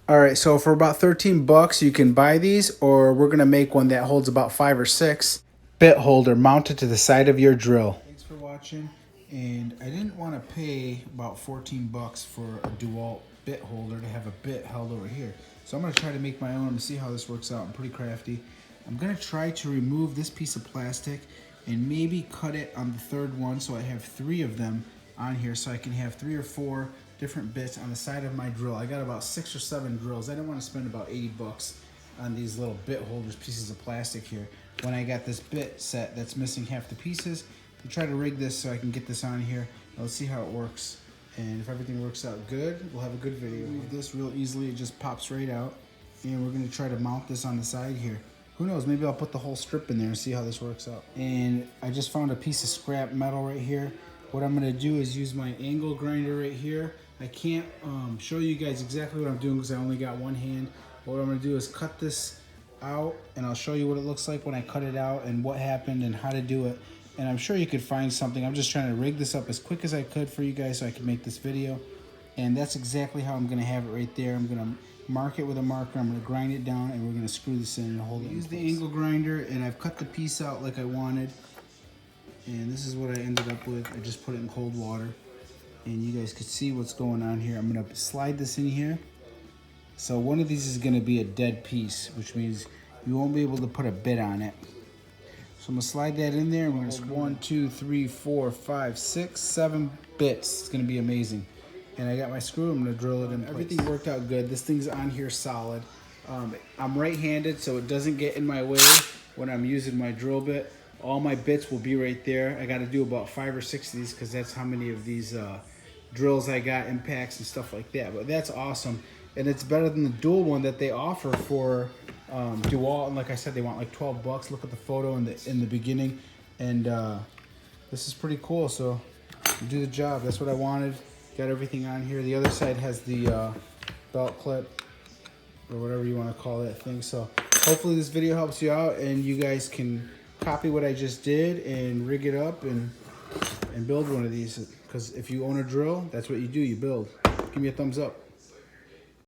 All right, so for about 13 bucks, you can buy these, or we're gonna make one that holds about 5 or 6 bit holder mounted to the side of your drill. Thanks for watching, and I didn't want to pay about 14 bucks for a DeWalt bit holder to have a bit held over here. So I'm gonna try to make my own to see how this works out. I'm pretty crafty. I'm gonna try to remove this piece of plastic and maybe cut it on the third one so I have 3 of them on here, so I can have 3 or 4 different bits on the side of my drill. I got about 6 or 7 drills. I didn't want to spend about 80 bucks on these little bit holders, pieces of plastic here, when I got this bit set that's missing half the pieces. I'll try to rig this so I can get this on here. Let's see how it works. And if everything works out good, we'll have a good video. Move this real easily, it just pops right out. And we're gonna try to mount this on the side here. Who knows, maybe I'll put the whole strip in there and see how this works out. And I just found a piece of scrap metal right here. What I'm gonna do is use my angle grinder right here. I can't show you guys exactly what I'm doing because I only got one hand. But what I'm gonna do is cut this out, and I'll show you what it looks like when I cut it out and what happened and how to do it. And I'm sure you could find something. I'm just trying to rig this up as quick as I could for you guys so I could make this video. And that's exactly how I'm gonna have it right there. I'm gonna mark it with a marker, I'm gonna grind it down, and we're gonna screw this in and hold it in place. Use the angle grinder, and I've cut the piece out like I wanted. And this is what I ended up with. I just put it in cold water. And you guys could see what's going on here. I'm gonna slide this in here. So one of these is gonna be a dead piece, which means you won't be able to put a bit on it. So I'm gonna slide that in there, and we're gonna 1, 2, 3, 4, 5, 6, 7 bits. It's gonna be amazing. And I got my screw, I'm gonna drill it in place. Everything worked out good. This thing's on here solid. I'm right-handed, so it doesn't get in my way when I'm using my drill bit. All my bits will be right there. I gotta do about 5 or 6 of these because that's how many of these drills I got, impacts and stuff like that. But that's awesome. And it's better than the dual one that they offer for DeWalt. And like I said, they want like 12 bucks. Look at the photo in the beginning. And this is pretty cool. So do the job. That's what I wanted. Got everything on here. The other side has the belt clip or whatever you want to call that thing. So hopefully this video helps you out and you guys can copy what I just did and rig it up and build one of these. Because if you own a drill, that's what you do. You build. Give me a thumbs up.